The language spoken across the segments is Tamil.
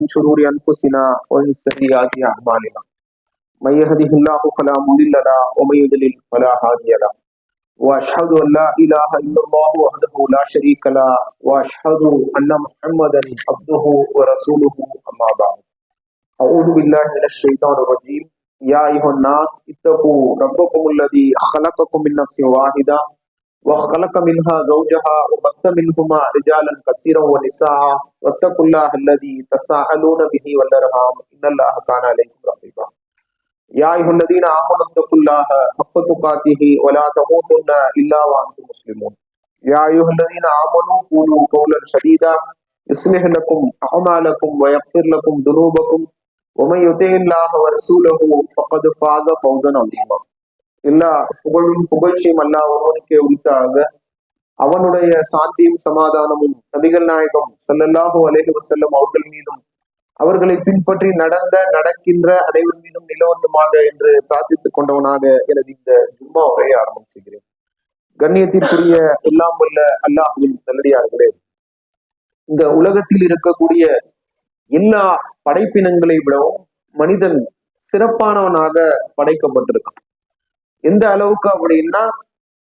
من شرور أنفسنا ومن سيئات أعمالنا من يهده الله فلا مضل له ومن يضلل فلا هادي له وأشهد أن لا إله إلا الله وحده لا شريك له وأشهد أن محمدا عبده ورسوله أما بعد أعوذ بالله من الشيطان الرجيم يا أيها الناس اتقوا ربكم الذي خلقكم من نفس واحدة وخلق منها زوجها وبث منهما رجالا كثيرا ونساء واتقوا الله الذي تساءلون به والأرحام إن الله كان عليكم رقيبا يا أيها الذين آمنوا اتقوا الله حق تقاته ولا تموتن إلا وأنتم مسلمون يا أيها الذين آمنوا قولوا قولا سديدا يصلح لكم أعمالكم ويغفر لكم ذنوبكم ومن يطع الله ورسوله فقد فاز فوزا عظيما எல்லா புகழும் புகழ்ச்சியும் அல்லாஹ் ஒருவனுக்கே உரித்தாக அவனுடைய சாந்தியும் சமாதானமும் நபிகள் நாயகம் ஸல்லல்லாஹு அலைஹி வஸல்லம் அவர்கள் மீதும் அவர்களை பின்பற்றி நடக்கின்ற அனைவர் மீதும் நிலவந்தமாக என்று பிரார்த்தித்துக் கொண்டவனாக எனது இந்த ஜும்மா உரையை ஆரம்பம் செய்கிறேன். கண்ணியத்திற்குரிய எல்லாம் வல்ல அல்லாஹ்வின் நல்லடியார்களே, இந்த உலகத்தில் இருக்கக்கூடிய எல்லா படைப்பினங்களை விடவும் மனிதன் சிறப்பானவனாக படைக்கப்பட்டிருக்கான். எந்த அளவுக்கு அப்படின்னா,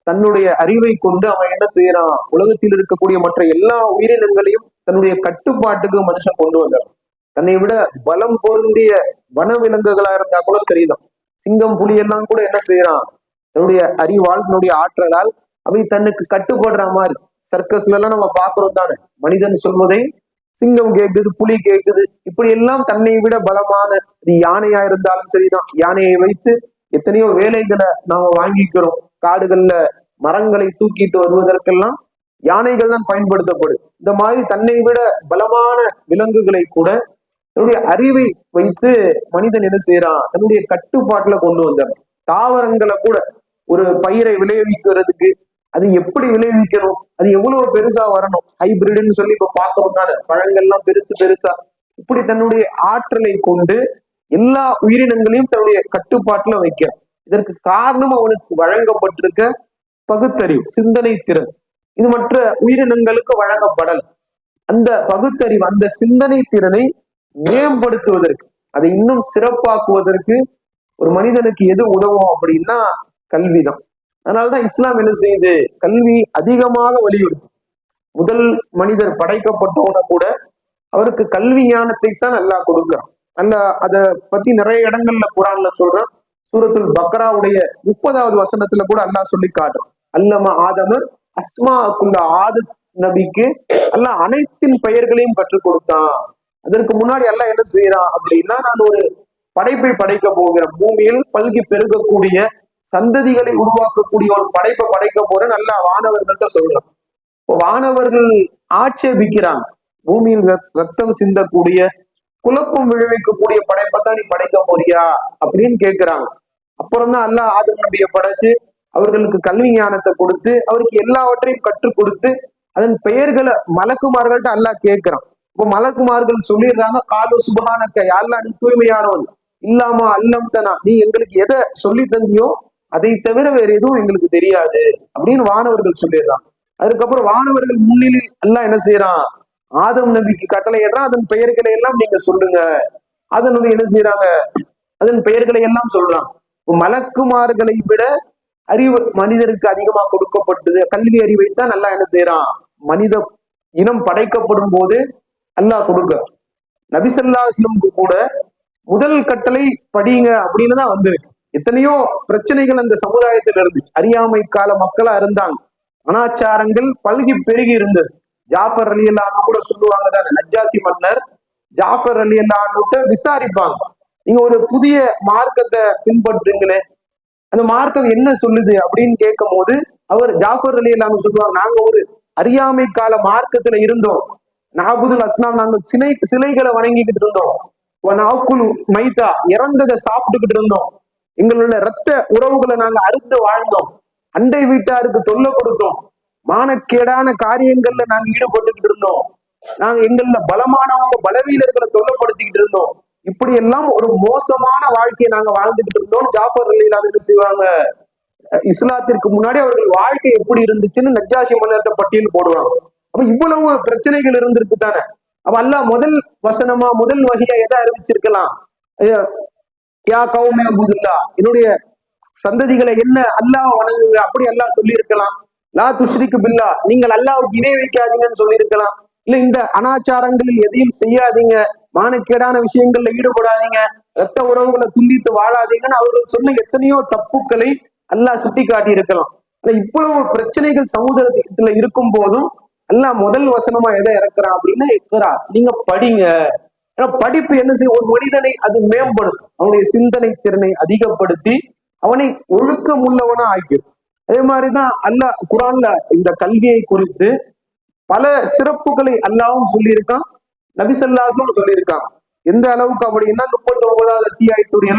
தன்னுடைய அறிவை கொண்டு அவன் என்ன செய்யறான், உலகத்தில் இருக்கக்கூடிய மற்ற எல்லா உயிரினங்களையும் தன்னுடைய கட்டுப்பாட்டுக்கு மனுஷன் கொண்டு வந்தான். தன்னை விட பலம் பொருந்திய வனவிலங்குகளா இருந்தா கூட சரிதான், சிங்கம் புலி எல்லாம் கூட என்ன செய்யறான், தன்னுடைய அறிவால் தன்னுடைய ஆற்றலால் அவை தன்னுக்கு கட்டுப்படுற மாதிரி. சர்க்கஸ்ல எல்லாம் நம்ம பாக்குறோம் தானே, மனிதன் சொல்வதை சிங்கம் கேட்குது, புலி கேட்குது. இப்படி எல்லாம் தன்னை விட பலமான, இது யானையா இருந்தாலும் சரிதான், யானையை வைத்து எத்தனையோ வேலைகளை நாம வாங்கிக்கிறோம். காடுகள்ல மரங்களை தூக்கிட்டு வருவதற்கெல்லாம் யானைகள் தான் பயன்படுத்தப்படுது. இந்த மாதிரி தன்னை விட பலமான விலங்குகளை கூட தன்னுடைய அறிவை வைத்து மனிதன் என்ன செய்யறான், தன்னுடைய கட்டுப்பாட்டுல கொண்டு வந்தான். தாவரங்களை கூட ஒரு பயிரை விளைவிக்கிறதுக்கு அது எப்படி விளைவிக்கணும், அது எவ்வளவு பெருசா வரணும், ஹைபிரிட்னு சொல்லி இப்ப பார்க்கணும் தானே, பழங்கள்லாம் பெருசு பெருசா, இப்படி தன்னுடைய ஆற்றலை கொண்டு எல்லா உயிரினங்களையும் தன்னுடைய கட்டுப்பாட்டுல வைக்கிறான். இதற்கு காரணம் அவனுக்கு வழங்கப்பட்டிருக்க பகுத்தறிவு, சிந்தனை திறன். இது மற்ற உயிரினங்களுக்கு வழங்கப்படல். அந்த பகுத்தறிவு, அந்த சிந்தனை திறனை மேம்படுத்துவதற்கு, அதை இன்னும் சிறப்பாக்குவதற்கு ஒரு மனிதனுக்கு எது உதவும் அப்படின்னா கல்விதான். அதனாலதான் இஸ்லாம் என்ன செய்யுது, கல்வி அதிகமாக வலியுறுத்து. முதல் மனிதர் படைக்கப்பட்டவன கூட அவருக்கு கல்வி ஞானத்தை தான் அல்லாஹ் கொடுக்கிறான். அல்லாஹ் அதை பத்தி நிறைய இடங்கள்ல குர்ஆன்ல சொல்றான். சூரத்துல் பக்ராவுடைய 30வது வசனத்துல கூட அல்லாஹ் சொல்லி காட்டுறான். அல்லம ஆதம அஸ்மாக்குள்ள ஆது நபிக்கு அல்லாஹ் அனைத்தின் பெயர்களையும் கற்றுக் கொடுத்தான். அதற்கு முன்னாடி அல்லாஹ் என்ன செய்யறான் அப்படின்னா, நான் ஒரு படைப்பை படைக்க போகிறேன், பூமியில் பல்கி பெருகக்கூடிய சந்ததிகளை உருவாக்கக்கூடிய ஒரு படைப்பை படைக்க போறேன் நல்லா வானவர்கள்ட்ட சொல்றான். வானவர்கள் ஆட்சேபிக்கிறாங்க, பூமியில் ரத்தம் சிந்தக்கூடிய குழப்பம் விளைவிக்கக்கூடிய படைப்பைத்தான் நீ படைக்க போறியா அப்படின்னு கேட்கிறாங்க. அப்புறம் தான் அல்லாஹ் ஆதம் நபியை படைச்சு அவர்களுக்கு கல்வி ஞானத்தை கொடுத்து அவருக்கு எல்லாவற்றையும் கற்றுக் கொடுத்து அதன் பெயர்களை மலக்குமார்கள்ட்ட அல்லாஹ் கேட்கிறான். இப்போ மலக்குமார்கள் சொல்லிடுறாங்க, காலு சுபஹானக்க, யா அல்லாஹ் நீ தூய்மையானவன், இல்லாமா அல்லம் தனா, நீ எங்களுக்கு எதை சொல்லி தந்தியோ அதை தவிர வேற எதுவும் எங்களுக்கு தெரியாது அப்படின்னு வானவர்கள் சொல்லிடுறாங்க. அதுக்கப்புறம் வானவர்கள் முன்னிலையில் அல்லாஹ் என்ன செய்யறான், ஆதம் நபிக்கு கட்டளை ஏறான், அதன் பெயர்களை எல்லாம் நீங்க சொல்லுங்க. அதன் என்ன செய்யறாங்க, அதன் பெயர்களை எல்லாம் சொல்றான். மலக்குமார்களை விட அறிவு மனிதருக்கு அதிகமா கொடுக்கப்பட்டது, கல்வி அறிவைத்தான் அல்லாஹ் என்ன செய்யறான், மனித இனம் படைக்கப்படும் போது அல்லாஹ் கொடுக்க. நபி ஸல்லல்லாஹு அலைஹி வஸல்லம் கூட முதல் கட்டளை படிங்க அப்படின்னு தான் வந்திருக்கு. எத்தனையோ பிரச்சனைகள் அந்த சமுதாயத்தில் இருந்துச்சு, அறியாமை கால மக்களா இருந்தாங்க, அனாச்சாரங்கள் பல்கி பெருகி இருந்தது. ஜாஃபர் ரலியல்லாஹு கூட சொல்லுவாங்க தானே, நஜ்ஜாசி மன்னர் ஜாஃபர் ரலியல்லாஹு விசாரிப்பாங்க, நீங்க ஒரு புதிய மார்க்கத்தை பின்பற்றுங்களே, அந்த மார்க்கம் என்ன சொல்லுது அப்படின்னு கேட்கும் போது அவர் ஜாஃபர் ரலியல்லாஹு சொல்லுவாங்க, நாங்க ஒரு அறியாமை கால மார்க்கத்துல இருந்தோம், நஅபுதுல் அஸ்னாம், நாங்க சிலைகளை வணங்கிக்கிட்டு இருந்தோம், நாக்குலு மைதா, இறந்ததை சாப்பிட்டுக்கிட்டு இருந்தோம், எங்களோட ரத்த உறவுகளை நாங்க அறுத்து வாழ்ந்தோம், அண்டை வீட்டாருக்கு தொல்லை கொடுத்தோம், மானக்கேடான காரியங்கள்ல நாங்க ஈடுபட்டுக்கிட்டு இருந்தோம், நாங்க எங்கள்ல பலமானவங்க பலவீனர்களை தொல்லைப்படுத்திக்கிட்டு இருந்தோம், இப்படி எல்லாம் ஒரு மோசமான வாழ்க்கையை நாங்க வாழ்ந்துகிட்டு இருந்தோம். ஜாஃபர் ரலியல்லாஹு என்ன செய்வாங்க, இஸ்லாத்திற்கு முன்னாடி அவர்கள் வாழ்க்கை எப்படி இருந்துச்சுன்னு நஜ்ஜாசி மன்னர்கிட்ட பட்டியல் போடுவாங்க. அப்ப இவ்வளவு பிரச்சனைகள் இருந்திருக்கு தானே. அப்ப அல்லாஹ் முதல் வசனமா முதல் வகையா எதை அறிவிச்சிருக்கலாம்? யா கௌமி அபுதுல்லா, என்னுடைய சந்ததிகளை என்ன அல்லாஹ் வணங்குங்க அப்படி அல்லாஹ் சொல்லி இருக்கலாம். லா துஷ்ரிக்கு பில்லா, நீங்கள் அல்லாஹ்வுக்கு இணை வைக்காதீங்கன்னு சொல்லி இருக்கலாம். இல்ல இந்த அனாச்சாரங்களில் எதையும் செய்யாதீங்க, மானக்கேடான விஷயங்கள்ல ஈடுபடாதீங்க, ரத்த உறவுகளை துண்டித்து வாழாதீங்கன்னு அவர்கள் சொன்ன எத்தனையோ தப்புக்களை அல்லாஹ் சுட்டி காட்டி இருக்கலாம். ஆனா இவ்வளவு பிரச்சனைகள் சமூகத்துல இருக்கும் போதும் அல்லாஹ் முதல் வசனமா எதை இறக்குறான் அப்படின்னா, இக்ரா, நீங்க படிங்க. ஏன்னா படிப்பு என்ன செய்யும்? ஒரு மனிதனை அது மேம்படுத்தும், அவனுடைய சிந்தனை திறனை அதிகப்படுத்தி அவனை ஒழுக்கம் உள்ளவனா ஆக்கிடும். அதே மாதிரிதான் அல்லாஹ் குர்ஆன்ல இந்த கல்வியை குறித்து பல சிறப்புகளை அல்லாஹ்வும் சொல்லியிருக்கான், நபி ஸல்லல்லாஹு அலைஹி வஸல்லம் சொல்லியிருக்காங்க. எந்த அளவுக்கு அப்படின்னா 39வது அத்தியாயத்துடைய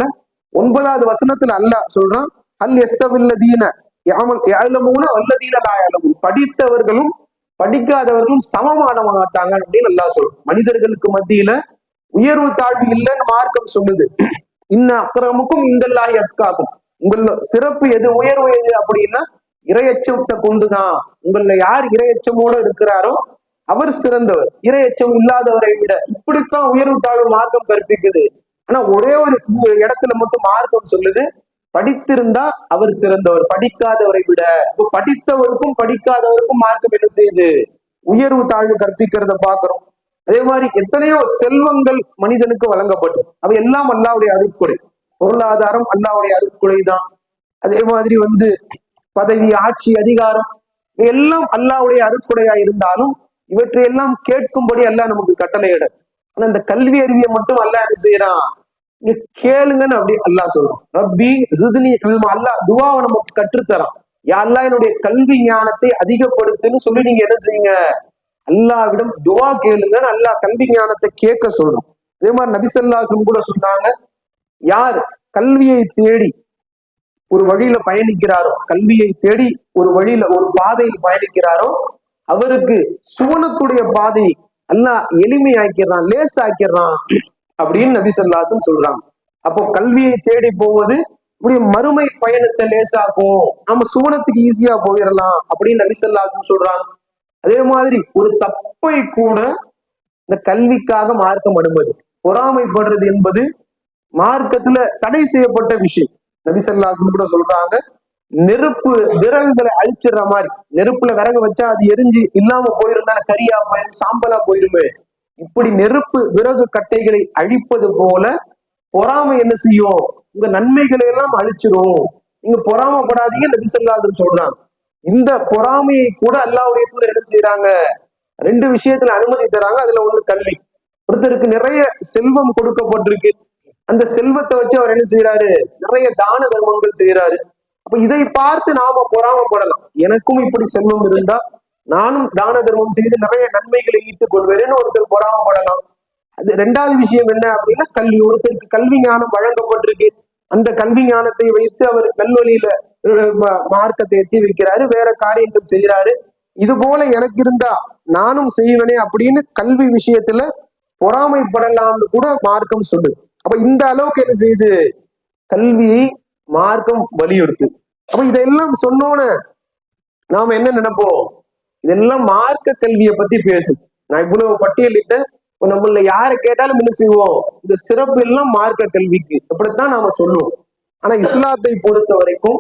9வது வசனத்துல அல்லாஹ் சொல்றான், அல் யஸ்தவில்லதீன யஅலமூன வல்லதீன லா யஅலமூன், படித்தவர்களும் படிக்காதவர்களும் சமமான மாட்டாங்க அப்படின்னு அல்லாஹ் சொல்றான். மனிதர்களுக்கு மத்தியில உயர்வு தாழ்வு இல்லைன்னு மார்க்கம் சொல்லுது. இன்ன அக்ரமுக்கும் இந்தல்லாஹி அத்காக்கும், உங்கள சிறப்பு எது உயர்வு எது அப்படின்னா இரையச்சத்தை கொண்டுதான். உங்கள யார் இரையச்சமோட இருக்கிறாரோ அவர் சிறந்தவர், இரையச்சம் இல்லாதவரை விட. இப்படித்தான் உயர்வு தாழ்வு மார்க்கம் கற்பிக்குது. ஆனா ஒரே ஒரு இடத்துல மட்டும் மார்க்கம் சொல்லுது, படித்திருந்தா அவர் சிறந்தவர், படிக்காதவரை விட. இப்ப படித்தவருக்கும் படிக்காதவருக்கும் மார்க்கம் என்ன செய்யுது? உயர்வு தாழ்வு கற்பிக்கிறத பாக்குறோம். அதே மாதிரி எத்தனையோ செல்வங்கள் மனிதனுக்கு வழங்கப்படும், அவை எல்லாம் அல்லாஹ்வுடைய அருட்கொடை. பொருளாதாரம் அல்லாஹ்வுடைய அருட்கொடை தான். அதே மாதிரி பதவி, ஆட்சி, அதிகாரம் எல்லாம் அல்லாஹ்வுடைய அருட்கொடையா இருந்தாலும் இவற்றையெல்லாம் கேட்கும்படி அல்லாஹ் நமக்கு கட்டளையிட. ஆனா இந்த கல்வி அறிவியை மட்டும் அல்லாஹ் என்ன செய்யறான்? நீ கேளுங்கன்னு அப்படி அல்லாஹ் சொல்றான். ரப்பி ஜித்னி இல்மா, அல்லாஹ் துவாவை நமக்கு கற்றுத்தரான். யா அல்லாஹ் என்னுடைய கல்வி ஞானத்தை அதிகப்படுத்துன்னு சொல்லி நீங்க என்ன செய்யுங்க? அல்லாஹ்விடம் துவா கேளுங்கன்னு அல்லாஹ் கல்வி ஞானத்தை கேட்க சொல்றோம். அதே மாதிரி நபி ஸல்லல்லாஹு அலைஹி வஸல்லம் கூட சொன்னாங்க, யார் கல்வியை தேடி ஒரு வழியில பயணிக்கிறாரோ, கல்வியை தேடி ஒரு வழியில ஒரு பாதையில் பயணிக்கிறாரோ, அவருக்கு சுவனத்துடைய பாதையை அல்லாஹ் எளிமையாக்கிறான், லேசாக்கிறான் அப்படின்னு நபி ஸல்லல்லாஹு அலைஹி வஸல்லம் சொல்றாங்க. அப்போ கல்வியை தேடி போவது இப்படி மறுமை பயணத்தை லேசாக்கும், நம்ம சுவனத்துக்கு ஈஸியா போயிடலாம் அப்படின்னு நபி ஸல்லல்லாஹு அலைஹி வஸல்லம் சொல்றாங்க. அதே மாதிரி ஒரு தப்பை கூட இந்த கல்விக்காக மார்க்கம் அனுமதி. பொறாமைப்படுறது என்பது மார்க்கத்துல தடை செய்யப்பட்ட விஷயம். நபி ஸல்லல்லாஹு அலைஹி வஸல்லம் கூட சொல்றாங்க, நெருப்பு விறகுகளை அழிச்சிடுற மாதிரி, நெருப்புல விறகு வச்சா அது எரிஞ்சு இல்லாம போயிருந்தா கரியா போயிரும், சாம்பலா போயிருமே. இப்படி நெருப்பு விறகு கட்டைகளை அழிப்பது போல பொறாமை என்ன செய்யும்? உங்க நன்மைகளை எல்லாம் அழிச்சிரும். நீங்க பொறாமப்படாதீங்க நபி ஸல்லல்லாஹு அலைஹி வஸல்லம் சொல்றாங்க. இந்த பொறாமையை கூட அல்லாஹ்வுடைய தூதர் என்ன செய்யறாங்க? 2 விஷயத்துல அனுமதி தராங்க. அதுல ஒண்ணு கல்வி. ஒருத்தருக்கு நிறைய செல்வம் கொடுக்கப்பட்டிருக்கு, அந்த செல்வத்தை வச்சு அவர் என்ன செய்யறாரு? நிறைய தான தர்மங்கள் செய்யறாரு. அப்ப இதை பார்த்து நாம பொறாமப்படலாம். எனக்கும் இப்படி செல்வம் இருந்தா நானும் தான தர்மம் செய்து நிறைய நன்மைகளை ஈட்டுக் கொள்வேன்னு ஒருத்தர் பொறாமப்படலாம். அது 2வது விஷயம் என்ன அப்படின்னா கல்வி. ஒருத்தருக்கு கல்வி ஞானம் வழங்கப்பட்டிருக்கு, அந்த கல்வி ஞானத்தை வைத்து அவர் நல்வழியில மார்க்கத்தை எத்தி வைக்கிறாரு, வேற காரியங்கள் செய்யறாரு. இது போல எனக்கு இருந்தா நானும் செய்வேனே அப்படின்னு கல்வி விஷயத்துல பொறாமைப்படலாம்னு கூட மார்க்கம் சொல்லுது. அப்ப இந்த அளவுக்கு என்ன செய்யுது? கல்வியை மார்க்கம் வலியுறுத்து. அப்ப இதெல்லாம் சொன்னோன்னு நாம என்ன நினைப்போம்? இதெல்லாம் மார்க்க கல்வியை பத்தி பேசு. நான் இவ்வளவு பட்டியலிட்ட நம்மள யாரை கேட்டாலும் என்ன செய்வோம்? இந்த சிறப்பு எல்லாம் மார்க்க கல்விக்கு, அப்படித்தான் நாம சொல்லுவோம். ஆனா இஸ்லாத்தை பொறுத்த வரைக்கும்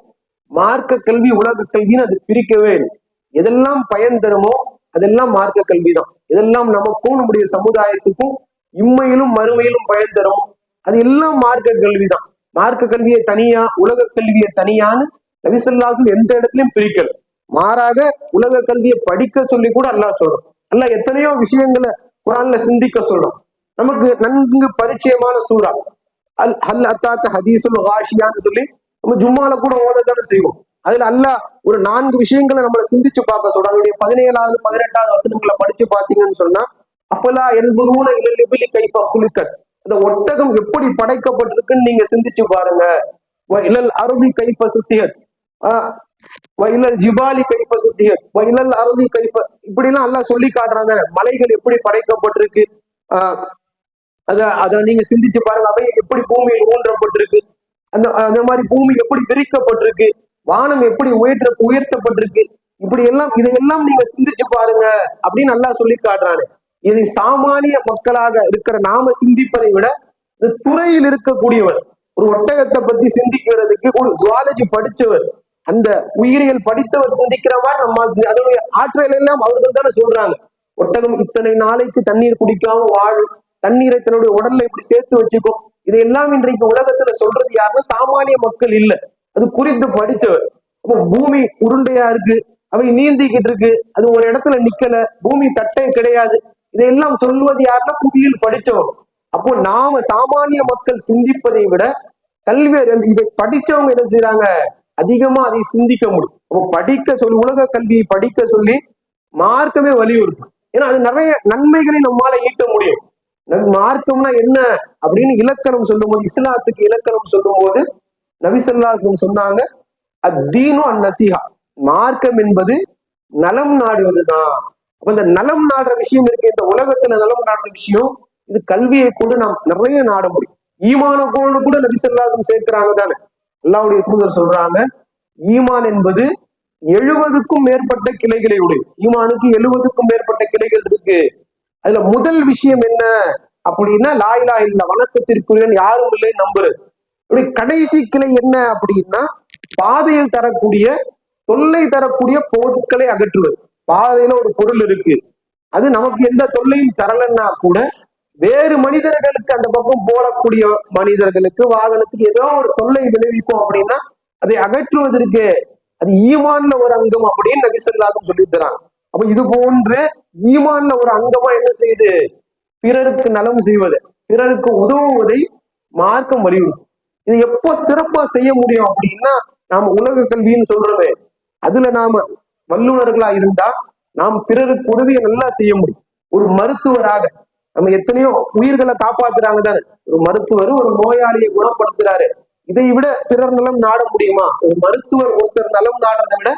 மார்க்க கல்வி உலக கல்வின்னு அது பிரிக்கவே இல்லை. எதெல்லாம் பயன் தருமோ அதெல்லாம் மார்க்க கல்வி தான். எதெல்லாம் நமக்கும் நம்முடைய சமுதாயத்துக்கும் இம்மையிலும் மறுமையிலும் பயன் தரும், அது எல்லாம் மார்க்க கல்விதான். மார்க்க கல்வியை தனியா உலக கல்வியை தனியான்னு நபி ஸல்லல்லாஹு அலைஹி வஸல்லம் எந்த இடத்துலயும் பிரிக்கல. மாறாக உலக கல்வியை படிக்க சொல்லி கூட அல்லாஹ் சொல்றோம். அல்லாஹ் எத்தனையோ விஷயங்களை குர்ஆன்ல சிந்திக்க சொல்றோம். நமக்கு நன்கு பரிச்சயமான சூரா ஹல் அத்தாக்க ஹதீஸுல் காஷியான்னு சொல்லி நம்ம ஜும்மால கூட ஓதத்தானே செய்வோம். அதுல அல்லாஹ் ஒரு 4 விஷயங்களை நம்மளை சிந்திச்சு பார்க்க சொல்றோம். அதனுடைய 17வது 18வது வசனங்களை படிச்சு பார்த்தீங்கன்னு சொன்னா, அஃபலா யன்துரூன இலல் இப்லி கைஃப குலிகத், அந்த ஒட்டகம் எப்படி படைக்கப்பட்டிருக்குன்னு நீங்க சிந்திச்சு பாருங்க. வ இலல் அர்தி கைஃப சுத்தியத், வ இலல் ஜிபாலி கைஃப சுத்தியத், வ இலல் அர்தி கைஃப, இப்படி எல்லாம் அல்லாஹ் சொல்லி காட்டுறாங்க. மலைகள் எப்படி படைக்கப்பட்டிருக்கு, அத நீங்க சிந்திச்சு பாருங்க. அவை எப்படி பூமியில் ஊன்றப்பட்டிருக்கு, அந்த மாதிரி பூமி எப்படி விரிக்கப்பட்டிருக்கு, வானம் எப்படி உயர்த்தப்பட்டிருக்கு, இப்படி எல்லாம் இதையெல்லாம் நீங்க சிந்திச்சு பாருங்க அப்படின்னு அல்லாஹ் சொல்லி காட்டுறானே. இதை சாமானிய மக்களாக இருக்கிற நாம சிந்திப்பதை விட இந்த துறையில் இருக்கக்கூடியவர், ஒரு ஒட்டகத்தை பத்தி சிந்திக்கிறதுக்கு ஒரு ஜுவாலஜி படிச்சவர், அந்த உயிரியல் படித்தவர் சிந்திக்கிற மாதிரி நம்ம அதனுடைய ஆற்றல் எல்லாம் அவர்கள் தானே சொல்றாங்க. ஒட்டகம் இத்தனை நாளைக்கு தண்ணீர் குடிக்காம வாழும், தண்ணீரை தன்னுடைய உடல்ல இப்படி சேர்த்து வச்சுக்கும். இதையெல்லாம் இன்றைக்கு உலகத்துல சொல்றது யாருன்னா சாமானிய மக்கள் இல்ல, அது குறித்து படிச்சவர். அப்போ பூமி உருண்டையா இருக்கு, அவை நீந்திக்கிட்டு இருக்கு, அது ஒரு இடத்துல நிக்கல, பூமி தட்டே கிடையாது, இதையெல்லாம் சொல்வது யாருன்னா புவியியல் படிச்சவங்க. அப்போ நாம சாமானிய மக்கள் சிந்திப்பதை விட கல்வி இதை படிச்சவங்க என்ன செய்யறாங்க, அதிகமா அதை சிந்திக்க முடியும். அப்போ படிக்க சொல்லி, உலக கல்வியை படிக்க சொல்லி மார்க்கமே வலியுறுத்தும். ஏன்னா அது நிறைய நன்மைகளை நம்மால ஈட்ட முடியும். மார்க்கம்னா என்ன அப்படின்னு இலக்கணம் சொல்லும் போது, இஸ்லாத்துக்கு இலக்கணம் சொல்லும் போது நபி ஸல்லல்லாஹு அலைஹி சொன்னாங்க, அத்தீனு அந்நஸீஹா, மார்க்கம் என்பது நலம் நாடுவதுதான். அப்ப இந்த நலம் நாடுற விஷயம் இருக்கு, இந்த உலகத்துல நலம் நாடுற விஷயம், இது கல்வியை கொண்டு நாம் நிறைய நாட முடியும். ஈமான கொண்டு கூட நபி ஸல்லல்லாஹு அலைஹி சேர்க்கிறாங்க தானே. அல்லாஹ்வுடைய தூதர் சொல்றாங்க, ஈமான் என்பது 70க்கும் மேற்பட்ட கிளைகளை உடைய, ஈமானுக்கு 70க்கும் மேற்பட்ட கிளைகள் இருக்கு. அதுல முதல் விஷயம் என்ன அப்படின்னா லா இலாஹ இல்லல்லாஹ், வணக்கத்திற்குரியவன் யாரும் இல்லை நம்புறது. கடைசி கிளை என்ன அப்படின்னா பாதையில் தரக்கூடிய தொல்லை தரக்கூடிய பொருட்களை அகற்றுவது. பாதையில ஒரு பொருள் இருக்கு, அது நமக்கு எந்த தொல்லையும் தரலன்னா கூட வேறு மனிதர்களுக்கு அந்த பக்கம் போடக்கூடிய மனிதர்களுக்கு வாகனத்துக்கு ஏதோ ஒரு தொல்லை விளைவிக்கும் அப்படின்னா அதை அகற்றுவதற்கு அது ஈமான்ல ஒரு அங்கம் அப்படின்னு நபி ஸல்லல்லாஹு அலைஹி சொல்லி தராங்க. அப்ப இது போன்ற ஈமான்ல ஒரு அங்கமா என்ன செய்யுது, பிறருக்கு நலம் செய்வது, பிறருக்கு உதவுவதை மார்க்கம் வலியுறுத்தும். இது எப்போ சிறப்பா செய்ய முடியும் அப்படின்னா, நாம உலக கல்வின்னு சொல்றோமே, அதுல நாம வல்லுநர்களா இருந்தா நாம் பிறருக்கு உதவியை நல்லா செய்ய முடியும். ஒரு மருத்துவராக நம்ம எத்தனையோ உயிர்களை காப்பாத்துறாங்க தானே. ஒரு மருத்துவர் ஒரு நோயாளியை குணப்படுத்துறாரு, இதை விட பிறர் நலம் நாட முடியுமா? ஒரு மருத்துவர் ஒருத்தர் நலம் நாடுறதை விட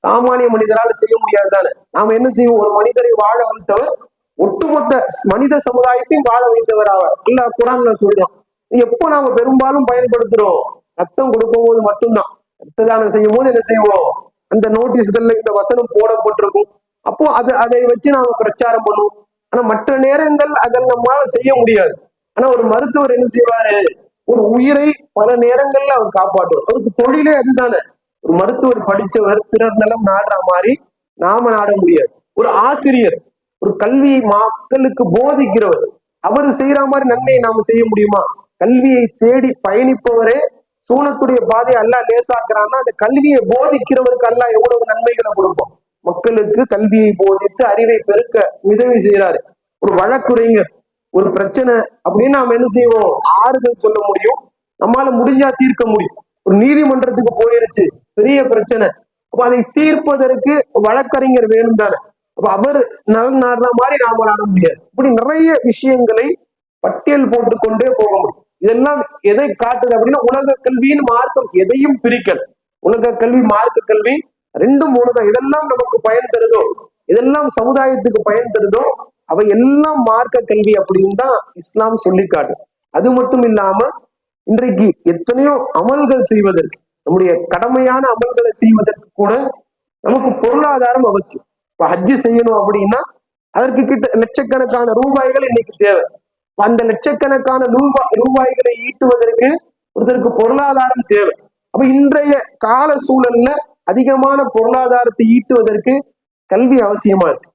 சாமானிய மனிதரால் செய்ய முடியாது தானே. நாம என்ன செய்வோம், ஒரு மனிதரை வாழ வைத்தவர் ஒட்டுமொத்த மனித சமுதாயத்தையும் வாழ வைத்தவர் ஆவார். இல்ல குரான்ல சொல்றோம். எப்போ நாம பெரும்பாலும் பயன்படுத்துறோம், ரத்தம் கொடுக்கும் போது மட்டும்தான். ரத்த தானம் செய்யும் போது என்ன செய்வோம், அந்த நோட்டீஸ்கள்ல இந்த வசனம் போடப்பட்டிருக்கும், அப்போ அதை வச்சு நாம பிரச்சாரம் பண்ணுவோம். ஆனா மற்ற நேரங்கள் அதில் நம்மளால செய்ய முடியாது. ஆனா ஒரு மருத்துவர் என்ன செய்வாரு, ஒரு உயிரை பல நேரங்கள்ல அவர் காப்பாற்றுவார். அவருக்கு தொழிலே அதுதானே. ஒரு மருத்துவர் படிச்சவர் பிறர் நலம் நாடுற மாதிரி நாம நாட முடியாது. ஒரு ஆசிரியர் ஒரு கல்வியை மக்களுக்கு போதிக்கிறவர், அவர் செய்யற மாதிரி நன்மையை நாம செய்ய முடியுமா? கல்வியை தேடி பயணிப்பவரே சூனத்துடைய பாதையை அல்லாஹ் லேசாக்குறான்னா, அந்த கல்வியை போதிக்கிறவருக்கு அல்லாஹ் எவ்வளவு நன்மைகளை கொடுப்போம். மக்களுக்கு கல்வியை போதித்து அறிவை பெருக்க உதவி செய்யறாரு. ஒரு வழக்குரைஞர் ஒரு பிரச்சனை அப்படின்னு நாம என்ன செய்வோம், ஆறுதல் சொல்ல முடியும், நம்மளால முடிஞ்சா தீர்க்க முடியும். ஒரு நீதிமன்றத்துக்கு போயிருச்சு பெரிய பிரச்சனை, அப்ப அதை தீர்ப்பதற்கு வழக்கறிஞர் வேணும் தானே. அப்ப அவர் நலன் நாடுற மாதிரி நாம நாட முடியாது. இப்படி நிறைய விஷயங்களை பட்டியல் போட்டுக்கொண்டே போக முடியும். இதெல்லாம் எதை காட்டுது அப்படின்னா, உலக கல்வியின் மார்க்கம் எதையும் பிரிக்கல். உலக கல்வி மார்க்க கல்வி ரெண்டும் ஒண்ணுதான். இதெல்லாம் நமக்கு பயன் தருதோ, இதெல்லாம் சமுதாயத்துக்கு பயன் தருதோ, அவை எல்லாம் மார்க்க கல்வி அப்படின்னு தான் இஸ்லாம் சொல்லி காட்டு. அது மட்டும் இல்லாம இன்றைக்கு எத்தனையோ அமல்கள் செய்வதற்கு, நம்முடைய கடமையான அமல்களை செய்வதற்கு கூட நமக்கு பொருளாதாரம் அவசியம். இப்ப ஹஜ்ஜு செய்யணும் அப்படின்னா அதற்கு கிட்ட லட்சக்கணக்கான ரூபாய்கள் இன்னைக்கு தேவை. அந்த லட்சக்கணக்கான ரூபாய்களை ஈட்டுவதற்கு ஒருத்தருக்கு பொருளாதாரம் தேவை. அப்ப இன்றைய கால சூழல்ல அதிகமான பொருளாதாரத்தை ஈட்டுவதற்கு கல்வி அவசியமா இருக்கு.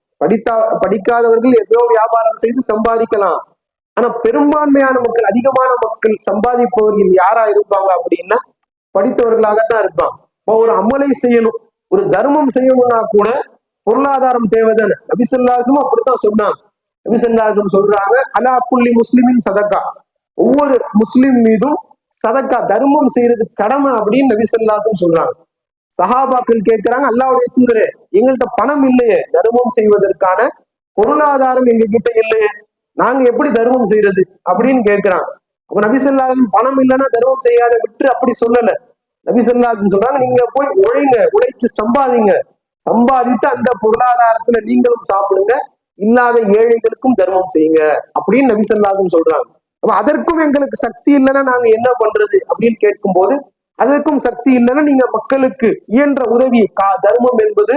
படிக்காதவர்கள் எதோ வியாபாரம் செய்து சம்பாதிக்கலாம். ஆனா பெரும்பான்மையான மக்கள், அதிகமான மக்கள் சம்பாதிப்பவர்கள் யாரா இருப்பாங்க அப்படின்னா படித்தவர்களாகத்தான் இருப்பாங்க. இப்போ ஒரு அமலை செய்யணும், ஒரு தர்மம் செய்யணும்னா கூட பொருளாதாரம் தேவைதானே. நபி ஸல்லல்லாஹு அலைஹி வஸல்லம் அப்படித்தான் சொன்னாங்க. நபி ஸல்லல்லாஹு அலைஹி வஸல்லம் சொல்றாங்க, அலா குல்லி முஸ்லிமின் சதக்கா, ஒவ்வொரு முஸ்லிம் மீதும் சதக்கா தர்மம் செய்யறது கடமை அப்படின்னு நபி ஸல்லல்லாஹு அலைஹி வஸல்லம் சொல்றாங்க. சஹாபாக்கள் கேட்கிறாங்க, அல்லாஹ்வுடைய தூதரே, எங்கள்கிட்ட பணம் இல்லையே, தர்மம் செய்வதற்கான பொருளாதாரம் எங்க கிட்ட இல்லையே, நாங்க எப்படி தர்மம் செய்யறது அப்படின்னு கேட்கிறாங்க. அப்ப நபி ஸல்லல்லாஹு அலைஹி வஸல்லம் பணம் இல்லைன்னா தர்மம் செய்யாத விட்டு அப்படி சொல்லல. நபி ஸல்லல்லாஹு அலைஹி வஸல்லம் சொல்றாங்க, நீங்க போய் உழைங்க, உழைச்சு சம்பாதிங்க, சம்பாதித்து அந்த பொருளாதாரத்துல நீங்களும் சாப்பிடுங்க, இல்லாத ஏழைகளுக்கும் தர்மம் செய்யுங்க அப்படின்னு நபி ஸல்லல்லாஹு அலைஹி வஸல்லம் சொல்றாங்க. அப்ப அதற்கும் எங்களுக்கு சக்தி இல்லைன்னா நாங்க என்ன பண்றது அப்படின்னு கேட்கும் போது, அதற்கும் சக்தி இல்லைன்னா நீங்க மக்களுக்கு இயன்ற உதவி, தர்மம் என்பது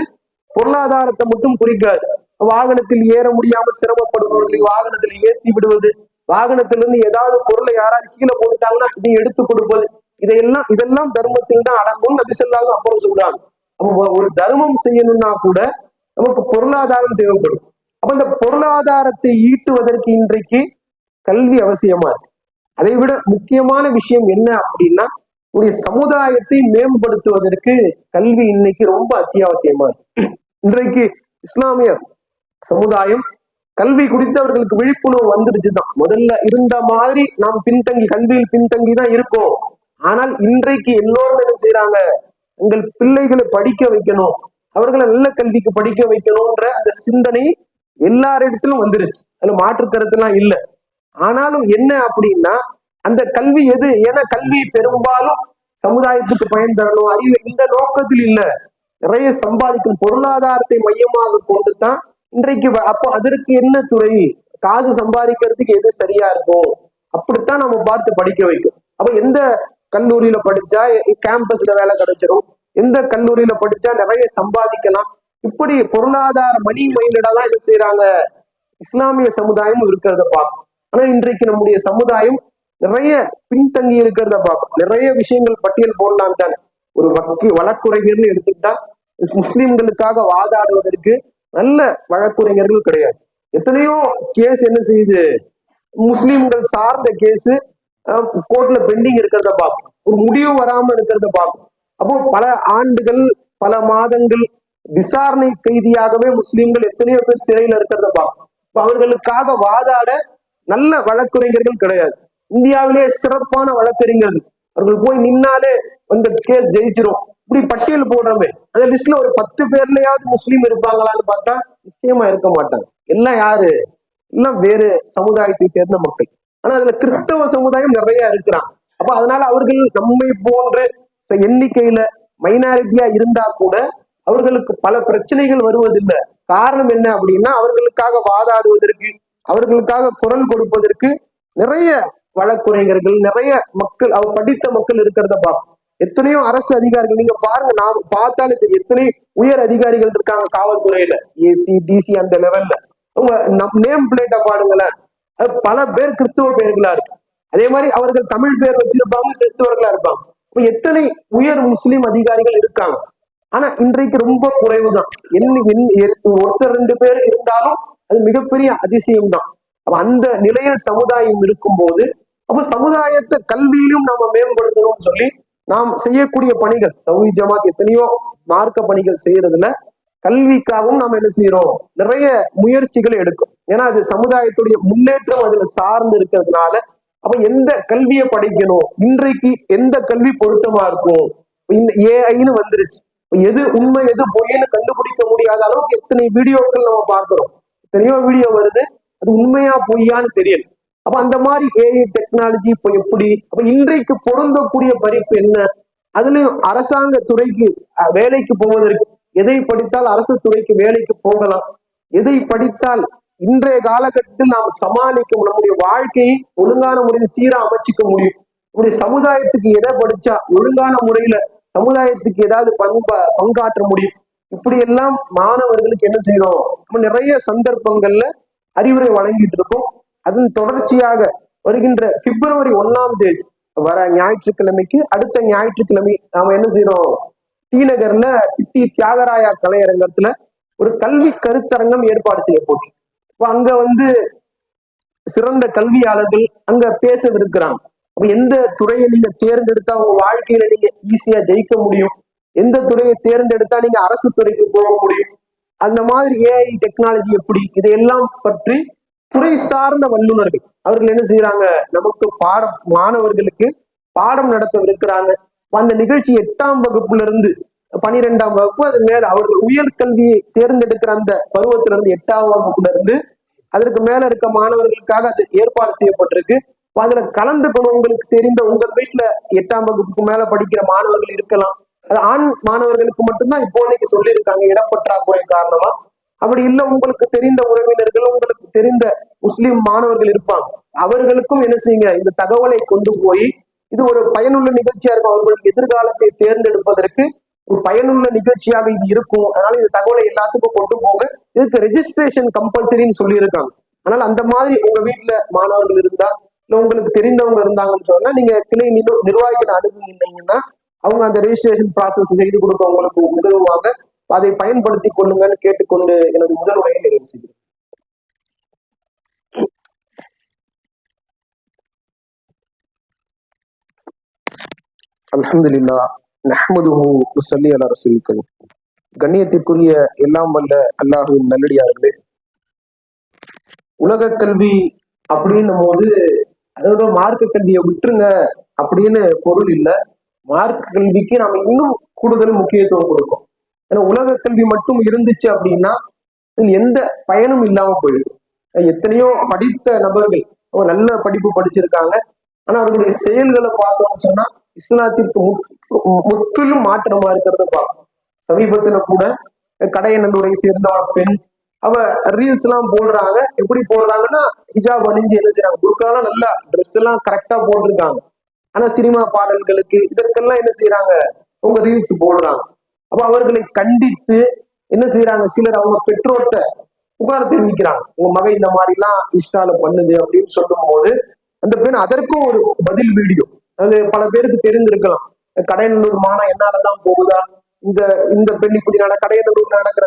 பொருளாதாரத்தை மட்டும் குறிக்காது, வாகனத்தில் ஏற முடியாம சிரமப்படுபவர்களை வாகனத்தில் ஏற்றி விடுவது, வாகனத்திலிருந்து ஏதாவது பொருளை யாராவது கீழே போட்டாங்கன்னா இதை எடுத்து கொடுப்பது, இதெல்லாம் தர்மத்தில் தான் அடங்கும் நபி ஸல்லல்லாஹு அலைஹி அப்புறம் சொல்றாங்க. அப்போ ஒரு தர்மம் செய்யணும்னா கூட நமக்கு பொருளாதாரம் தேவைப்படும். அப்ப இந்த பொருளாதாரத்தை ஈட்டுவதற்கு இன்றைக்கு கல்வி அவசியமா இருக்கு. அதை விட முக்கியமான விஷயம் என்ன அப்படின்னா, உடைய சமுதாயத்தை மேம்படுத்துவதற்கு கல்வி இன்னைக்கு ரொம்ப அத்தியாவசியமா இருக்கு. இன்றைக்கு இஸ்லாமிய சமுதாயம் கல்வி குறித்து அவர்களுக்கு விழிப்புணர்வு வந்துருச்சுதான். முதல்ல இருந்த மாதிரி நாம் கல்வியில் பின்தங்கி தான் இருக்கோம். ஆனால் இன்றைக்கு எல்லோரும் என்ன செய்யறாங்க, உங்கள் பிள்ளைகளை படிக்க வைக்கணும், அவர்களை நல்ல கல்விக்கு படிக்க வைக்கணும்ன்ற அந்த சிந்தனை எல்லாரிடத்திலும் வந்துருச்சு. அதுல மாற்று கருத்துலாம் இல்லை. ஆனாலும் என்ன அப்படின்னா, அந்த கல்வி எது? ஏன்னா கல்வி பெரும்பாலும் சமுதாயத்துக்கு பயன் தரணும், அறிவு, இந்த நோக்கத்தில் இல்ல. நிறைய சம்பாதிக்கும் பொருளாதாரத்தை மையமாக கொண்டு தான் இன்றைக்கு. அப்போ அதற்கு என்ன துறை, காசு சம்பாதிக்கிறதுக்கு எது சரியா இருக்கும், அப்படித்தான் நம்ம பார்த்து படிக்க வைக்கும். அப்ப எந்த கல்லூரியில படிச்சா கேம்பஸ்ல வேலை கிடைச்சிடும், எந்த கல்லூரியில படிச்சா நிறைய சம்பாதிக்கலாம், இப்படி பொருளாதார மணி மைண்டடா தான் என்ன செய்யறாங்க இஸ்லாமிய சமுதாயம் இருக்கிறத பார்க்கும். ஆனா இன்றைக்கு நம்முடைய சமுதாயம் நிறைய பின்தங்கி இருக்கிறத பார்க்கும். நிறைய விஷயங்கள் பட்டியல் போடலாம் தானே. ஒரு வழக்குரைஞர்னு எடுத்துக்கிட்டா முஸ்லிம்களுக்காக வாதாடுவதற்கு நல்ல வழக்குரைஞர்கள் கிடையாது. எத்தனையோ கேஸ் என்ன செய்யுது, முஸ்லிம்கள் சார்ந்த கேஸ் கோர்ட்ல பெண்டிங் இருக்கிறத பார்க்கும், ஒரு முடிவு வராம இருக்கிறத பார்க்கும். அப்போ பல ஆண்டுகள் பல மாதங்கள் விசாரணை கைதியாகவே முஸ்லிம்கள் எத்தனையோ பேர் சிறையில இருக்கிறத பார்க்கும். அவர்களுக்காக வாதாட நல்ல வழக்குரைஞர்கள் கிடையாது. இந்தியாவிலேயே சிறப்பான வழக்கறிஞர்கள், அவர்கள் போய் நின்னாலே அந்த கேஸ் ஜெயிச்சிரும். இப்படி பட்டியல் போடுறோமே, அந்த லிஸ்ட்ல ஒரு 10 பேர்லயாவது முஸ்லீம் இருப்பாங்களான்னு பார்த்தா நிச்சயமா இருக்க மாட்டாங்க. எல்லாம் யாரு, எல்லாம் வேறு சமுதாயத்தை சேர்ந்த மக்கள். ஆனா அதுல கிறிஸ்தவ சமுதாயம் நிறைய இருக்கிறான். அப்ப அதனால அவர்கள் நம்மை போன்ற எண்ணிக்கையில மைனாரிட்டியா இருந்தா கூட அவர்களுக்கு பல பிரச்சனைகள் வருவதில்லை. காரணம் என்ன அப்படின்னா, அவர்களுக்காக வாதாடுவதற்கு, அவர்களுக்காக குரல் கொடுப்பதற்கு நிறைய வழக்குரைஞர்கள், நிறைய மக்கள், அவர் படித்த மக்கள் இருக்கிறத பார்க்கும். எத்தனையோ அரசு அதிகாரிகள் நீங்க பாருங்க, நாம் பார்த்தாலே தெரியும், எத்தனை உயர் அதிகாரிகள் இருக்காங்க காவல்துறையில, ஏசி டிசி அந்த லெவல்ல. அவங்க நேம் பிளேட்டை பாருங்களேன், பல பேர் கிறிஸ்துவ பேர்களா இருக்கு. அதே மாதிரி அவர்கள் தமிழ் பேர் வச்சிருப்பாங்க, கிறிஸ்துவர்களா இருப்பாங்க. எத்தனை உயர் முஸ்லிம் அதிகாரிகள் இருக்காங்க. ஆனா இன்றைக்கு ரொம்ப குறைவுதான். ஒருத்தர் 2 பேர் இருந்தாலும் அது மிகப்பெரிய அதிசயம் தான். அப்ப அந்த நிலையில் சமுதாயம் இருக்கும் போது, அப்ப சமுதாயத்தை கல்வியிலும் நாம மேம்படுத்தணும்னு சொல்லி நாம் செய்யக்கூடிய பணிகள், தௌஹீத் ஜமாத் எத்தனையோ மார்க்க பணிகள் செய்யறதுல கல்விக்காகவும் நாம் என்ன செய்யறோம், நிறைய முயற்சிகளை எடுக்கும். ஏன்னா அது சமுதாயத்துடைய முன்னேற்றம் அதுல சார்ந்து இருக்கிறதுனால. அப்ப எந்த கல்வியை படிக்கணும், இன்றைக்கு எந்த கல்வி பொருத்தமா இருக்கும், இந்த ஏஐன்னு வந்துருச்சு, எது உண்மை எது பொய்ன்னு கண்டுபிடிக்க முடியாத அளவுக்கு எத்தனை வீடியோக்கள் நம்ம பார்க்கிறோம். எத்தனையோ வீடியோ வருது, அது உண்மையா பொய்யான்னு தெரியல. அப்ப அந்த மாதிரி ஏஐ டெக்னாலஜி இப்போ எப்படி, அப்ப இன்றைக்கு பொருந்தக்கூடிய படிப்பு என்ன, அதுலயும் அரசாங்க துறைக்கு வேலைக்கு போவதற்கு எதை படித்தால் அரசு துறைக்கு வேலைக்கு போகலாம், எதை படித்தால் இன்றைய காலகட்டத்தில் நாம் சமாளிக்க, நம்முடைய வாழ்க்கையை ஒழுங்கான முறையில் சீரா அமைச்சிக்க முடியும், நம்முடைய சமுதாயத்துக்கு எதை படிச்சா ஒழுங்கான முறையில சமுதாயத்துக்கு ஏதாவது பங்காற்ற முடியும், இப்படி எல்லாம் மாணவர்களுக்கு என்ன செய்யணும், நம்ம நிறைய சந்தர்ப்பங்கள்ல அறிவுரை வழங்கிட்டு இருக்கோம். அதன் தொடர்ச்சியாக வருகின்ற பிப்ரவரி 1ஆம் தேதி வர ஞாயிற்றுக்கிழமைக்கு அடுத்த ஞாயிற்றுக்கிழமை நாம என்ன செய்யறோம், டி நகர்ல டி தியாகராயா கலையரங்கத்துல ஒரு கல்வி கருத்தரங்கம் ஏற்பாடு செய்யப்பட்டு, அங்க சிறந்த கல்வியாளர்கள் அங்க பேசவிருக்கிறாங்க. அப்ப எந்த துறையை நீங்க தேர்ந்தெடுத்தா உங்க வாழ்க்கையில நீங்க ஈஸியா ஜெயிக்க முடியும், எந்த துறையை தேர்ந்தெடுத்தா நீங்க அரசு துறைக்கு போக முடியும், அந்த மாதிரி ஏஐ டெக்னாலஜி எப்படி, இதையெல்லாம் பற்றி துறை சார்ந்த வல்லுநர்கள் அவர்கள் என்ன செய்யறாங்க, நமக்கு மாணவர்களுக்கு பாடம் நடத்தவிருக்கிறாங்க. அந்த நிகழ்ச்சி 8ஆம் வகுப்புல இருந்து 12ஆம் வகுப்பு, அது மேல அவர்கள் உயர்கல்வியை தேர்ந்தெடுக்கிற அந்த பருவத்திலிருந்து 8ஆம் வகுப்புல இருந்து அதற்கு மேல இருக்க மாணவர்களுக்காக அது ஏற்பாடு செய்யப்பட்டிருக்கு. அதுல கலந்துக்கணும். உங்களுக்கு தெரிந்த உங்க வீட்டுல 8ஆம் வகுப்புக்கு மேல படிக்கிற மாணவர்கள் இருக்கலாம். அது ஆண் மாணவர்களுக்கு மட்டும்தான் இப்போதைக்கு சொல்லியிருக்காங்க, இடப்பற்றாக்குறை காரணமா. அப்படி இல்லை, உங்களுக்கு தெரிந்த உறவினர்கள், உங்களுக்கு தெரிந்த முஸ்லிம் மாணவர்கள் இருப்பாங்க, அவர்களுக்கும் என்ன செய்யுங்க, இந்த தகவலை கொண்டு போய் இது ஒரு பயனுள்ள நிகழ்ச்சியா இருக்கும். அவர்களுக்கு எதிர்காலத்தை தேர்ந்தெடுப்பதற்கு ஒரு பயனுள்ள நிகழ்ச்சியாக இது இருக்கும். அதனால இந்த தகவலை எல்லாத்துக்கும் கொண்டு போங்க. இதுக்கு ரெஜிஸ்ட்ரேஷன் கம்பல்சரின்னு சொல்லியிருக்காங்க. அதனால அந்த மாதிரி உங்க வீட்டுல மாணவர்கள் இருந்தா, இல்ல உங்களுக்கு தெரிந்தவங்க இருந்தாங்கன்னு சொன்னா நீங்க கிளை நிர்வாகிகளை அணுகுனீங்கன்னா அவங்க அந்த ரெஜிஸ்ட்ரேஷன் ப்ராசஸ் செய்து கொடுக்க உங்களுக்கு உதவுவாங்க. அதை பயன்படுத்தி கொள்ளுங்கன்னு கேட்டுக்கொண்டு எனது முதல் உரையை நிறைவு செய்கிறேன். அல்ஹம்துலில்லாஹ் நஹ்மதுஹு வஸல்லி அலா ரசூலில் கரீம். கண்ணியத்திற்குரிய எல்லாம் வல்ல அல்லாஹ்வின் நல்லடியார்களே, உலக கல்வி அப்படின்னும் போது அதோட மார்க்க கல்வியை விட்டுருங்க அப்படின்னு பொருள் இல்லை. மார்க்க கல்விக்கு நாம இன்னும் கூடுதல் முக்கியத்துவம் கொடுக்கும். ஏன்னா உலக கல்வி மட்டும் இருந்துச்சு அப்படின்னா எந்த பயனும் இல்லாம போயிடும். எத்தனையோ படித்த நபர்கள் நல்ல படிப்பு படிச்சிருக்காங்க, ஆனா அவர்களுடைய செயல்களை பார்த்தோம்னு சொன்னா இஸ்லாத்திற்கு முற்றிலும் மாற்றமா இருக்கிறத பார்க்கணும். சமீபத்துல கூட கடையநல்லூரை சேர்ந்த ஒரு பெண் அவ ரீல்ஸ் எல்லாம் போடுறாங்க. எப்படி போடுறாங்கன்னா ஹிஜாப் அணிஞ்சு என்ன செய்யறாங்க, புர்காலாம் நல்லா ட்ரெஸ் எல்லாம் கரெக்டா போட்டிருக்காங்க. ஆனா சினிமா பாடல்களுக்கு இதற்கெல்லாம் என்ன செய்யறாங்க, அவங்க ரீல்ஸ் போடுறாங்க. அப்ப அவர்களை கண்டித்து என்ன செய்யறாங்க, சிலர் அவங்க பெற்றோர்கிட்ட புகார் தெரிவிக்கிறாங்க, உங்க மகை இந்த மாதிரி எல்லாம் இன்ஸ்டால பண்ணுது அப்படின்னு சொல்லும் போது அந்த பெண் அதற்கும் ஒரு பதில் வீடியோ, அது பல பேருக்கு தெரிந்திருக்கலாம். கடையநல்லூர் மானம் என்னாலதான் போகுதா, இந்த இந்த பெண் இப்படி கடையநல்லூர்ல நடக்கிற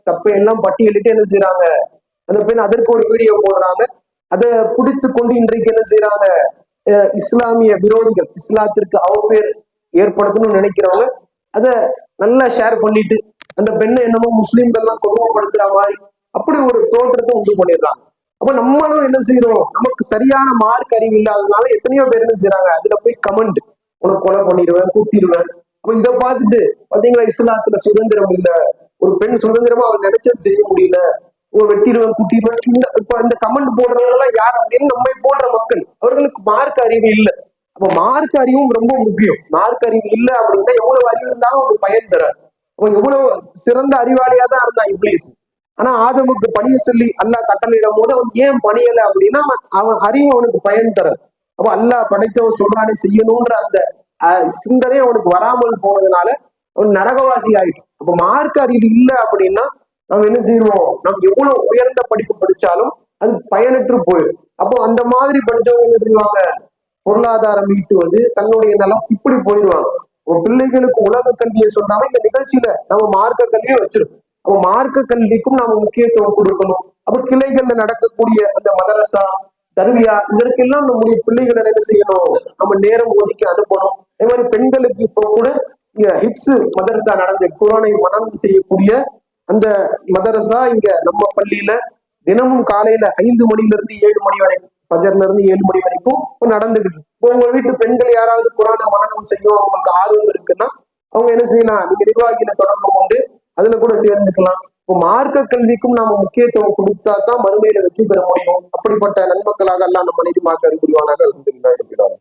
தப்பையெல்லாம் பட்டியலிட்டு என்ன செய்யறாங்க, அந்த பெண் அதற்கு ஒரு வீடியோ போடுறாங்க. அதை பிடித்து கொண்டு இன்றைக்கு என்ன செய்யறாங்க, இஸ்லாமிய விரோதிகள், இஸ்லாத்திற்கு அவப்பேர் ஏற்படுத்தணும்னு நினைக்கிறவங்க அதை நல்லா ஷேர் பண்ணிட்டு அந்த பெண்ணை என்னமோ முஸ்லீம்கள்லாம் கொடுமைப்படுத்துற மாதிரி அப்படி ஒரு தோற்றத்தை உண்டு பண்ணிடுறாங்க. அப்ப நம்மளும் என்ன செய்யறோம், நமக்கு சரியான மார்க் அறிவு இல்லாததுனால எத்தனையோ பேர் என்ன செய்யறாங்க, அதுல போய் கமெண்ட், உனக்கு கொலை பண்ணிடுவேன், கூத்திடுவேன். அப்ப இதை பார்த்துட்டு பாத்தீங்களா, இஸ்லாத்துல சுதந்திரம் இல்ல, ஒரு பெண் சுதந்திரமா அவர் நினைச்சது செய்ய முடியல, வெட்டிடுவேன் குட்டிடுவேன். இப்ப இந்த கமெண்ட் போடுறவங்க எல்லாம் யார் அப்படின்னு நம்மை போன்ற மக்கள், அவர்களுக்கு மார்க் அறிவு இல்லை. அப்ப மார்க் அறிவும் ரொம்ப முக்கியம். மார்க் அறிவு இல்லை அப்படின்னா எவ்வளவு அறிவு இருந்தாலும் அவனுக்கு பயன் தர. அப்ப எவ்வளவு சிறந்த அறிவாளியா தான் இருந்தான் இப்ளீஸ். ஆனா ஆதமுக்கு பணிய சொல்லி அல்லாஹ் கட்டளையிடும் போது அவன் ஏன் பணியல அப்படின்னா அவன் அறிவு அவனுக்கு பயன் தர. அப்ப அல்லாஹ் படைச்சவன் சொல்றானே செய்யணும்ன்ற அந்த சிந்தனை அவனுக்கு வராமல் போனதுனால அவன் நரகவாசி ஆயிட்டான். அப்ப மார்க் அறிவு இல்லை அப்படின்னா நம்ம என்ன செய்வோம், நம்ம எவ்வளவு உயர்ந்த படிப்பு படிச்சாலும் அது பயனற்று போயிடும். அப்போ அந்த மாதிரி படிச்சவங்க என்ன செய்வாங்க, பொருளாதாரம் ஈட்டுவது, தன்னுடைய நலம் இப்படி போயிடுவாங்க. பிள்ளைகளுக்கு உலக கல்வியை சொன்னாலும் இந்த நிகழ்ச்சியில நம்ம மார்க்க கல்வியை வச்சிருக்கோம். அப்ப மார்க்க கல்விக்கும் நாம முக்கியத்துவம் கொடுக்கணும். அப்ப கிளைகள்ல நடக்கக்கூடிய அந்த மதரசா, தர்வியா, இதற்கெல்லாம் நம்முடைய பிள்ளைகளை என்ன செய்யணும், நம்ம நேரம் ஒதுக்கி அனுப்பணும். அதே மாதிரி பெண்களுக்கு இப்போ கூட இங்க ஹிப்ஸ் மதரசா நடந்து குரானை மனனம் செய்யக்கூடிய அந்த மதரசா இங்க நம்ம பள்ளியில தினமும் காலையில 5 மணில இருந்து 7 மணி வரைக்கும், பஜர்ல இருந்து 7 மணி வரைக்கும் நடந்துகிட்டு. இப்போ உங்க வீட்டு பெண்கள் யாராவது குரானை மனனம் செய்யும் அவங்களுக்கு ஆர்வம் இருக்குன்னா அவங்க என்ன செய்யலாம், நீங்க நிர்வாகியில தொடர்பு கொண்டு அதுல கூட சேர்ந்துக்கலாம். இப்போ மார்க்க கல்விக்கும் நாம முக்கியத்துவம் கொடுத்தா தான் மறுமையில வெற்றி பெற முடியும். அப்படிப்பட்ட நன்மக்களாக எல்லாம் நம்ம நீதிமாக்க புரிவானாக இருக்கிறார்.